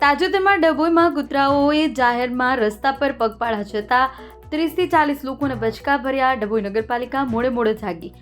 તાજેતરમાં ડભોઈમાં કૂતરાઓએ જાહેરમાં રસ્તા પર પગપાળા જતા 30 થી 40 લોકોને બચકા ભર્યા. ડભોઈ નગરપાલિકા મોડે જાગી.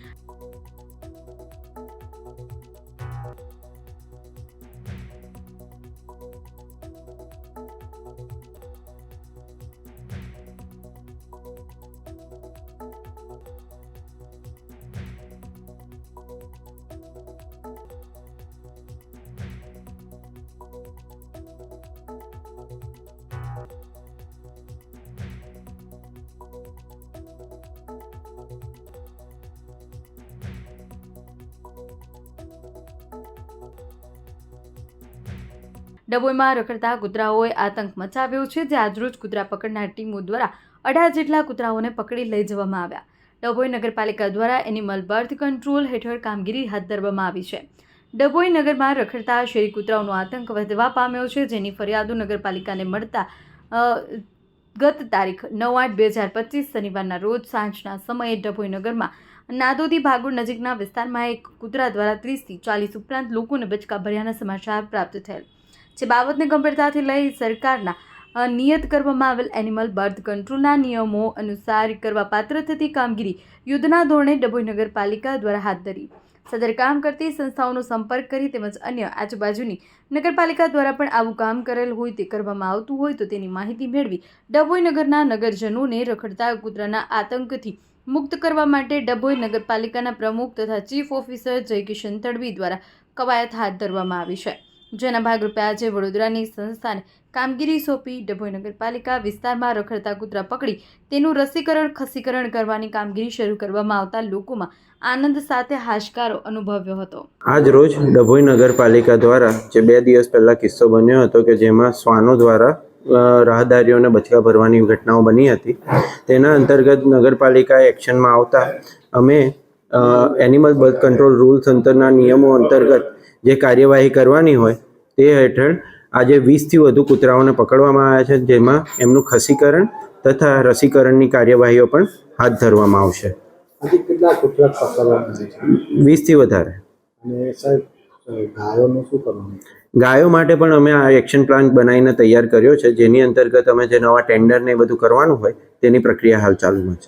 ડભોઈમાં રખડતા કૂતરાઓએ આતંક મચાવ્યો છે, જે આજરોજ કૂતરા પકડનાર ટીમો દ્વારા 18 જેટલા કૂતરાઓને પકડી લઈ જવામાં આવ્યા. ડભોઈ નગરપાલિકા દ્વારા એનિમલ બર્થ કંટ્રોલ હેઠળ કામગીરી હાથ ધરવામાં આવી છે. ડભોઈ નગરમાં રખડતા શેરી કૂતરાઓનો આતંક વધવા પામ્યો છે, જેની ફરિયાદો નગરપાલિકાને મળતા ગત તારીખ 9/8/2025 શનિવારના રોજ સાંજના સમયે ડભોઈ નગરમાં નાદોદી ભાગોળ નજીકના વિસ્તારમાં એક કૂતરા દ્વારા 30 થી 40 ઉપરાંત લોકોને બચકા ભર્યાના સમાચાર પ્રાપ્ત થયેલ. જે બાબતને ગંભીરતાથી લઈ સરકારના નિયત કરવામાં આવેલ એનિમલ બર્થ કંટ્રોલના નિયમો અનુસાર કરવા પાત્ર થતી કામગીરી યુદ્ધના ધોરણે ડભોઈ નગરપાલિકા દ્વારા હાથ ધરી. સદર કામ કરતી સંસ્થાઓનો સંપર્ક કરી તેમજ અન્ય આજુબાજુની નગરપાલિકા દ્વારા પણ આવું કામ કરેલ હોય તે કરવામાં આવતું હોય તો તેની માહિતી મેળવી ડભોઈ નગરના નગરજનોને રખડતા કૂતરાના આતંકથી મુક્ત કરવા માટે ડભોઈ નગરપાલિકાના પ્રમુખ તથા ચીફ ઓફિસર જયકિશન તડવી દ્વારા કવાયત હાથ ધરવામાં આવી છે. જેના ભાગરૂપે આજે વડોદરાની સંસ્થાને કામગીરી સોંપી ડભોઈ નગરપાલિકા વિસ્તારમાં રખડતા કૂતરા પકડી તેનું ખસીકરણ કરવાની કામગીરી શરૂ કરવામાં આવતા લોકોમાં આનંદ સાથે હાશકારો અનુભવ્યો હતો. આજ રોજ ડભોઈ નગરપાલિકા દ્વારા જે 2 દિવસ પહેલા કિસ્સો બન્યો હતો કે જેમાં શ્વાનો દ્વારા રાહદારીઓને બચકા ભરવાની ઘટનાઓ બની હતી, તેના અંતર્ગત નગરપાલિકાએ એક્શનમાં આવતા અમે એનિમલ બર્થ કંટ્રોલ રૂલ્સ અંતરના નિયમો અંતર્ગત જે કાર્યવાહી કરવાની હોય તે હેઠળ આજે 20થી વધુ કૂતરાઓને પકડવામાં આવ્યા છે, જેમાં એમનું ખસીકરણ તથા રસીકરણની કાર્યવાહીઓ પણ હાથ ધરવામાં આવશે. કેટલા કૂતરા પકડવામાં આવે છે? 20થી વધારે. અને સાહેબ, ગાયોનું શું કરવાનું? ગાયો માટે પણ અમે આ એક્શન પ્લાન બનાવીને તૈયાર કર્યો છે, જેની અંતર્ગત અમે જે નવા ટેન્ડર ને એ બધું કરવાનું હોય તેની પ્રક્રિયા હાલ ચાલુમાં છે.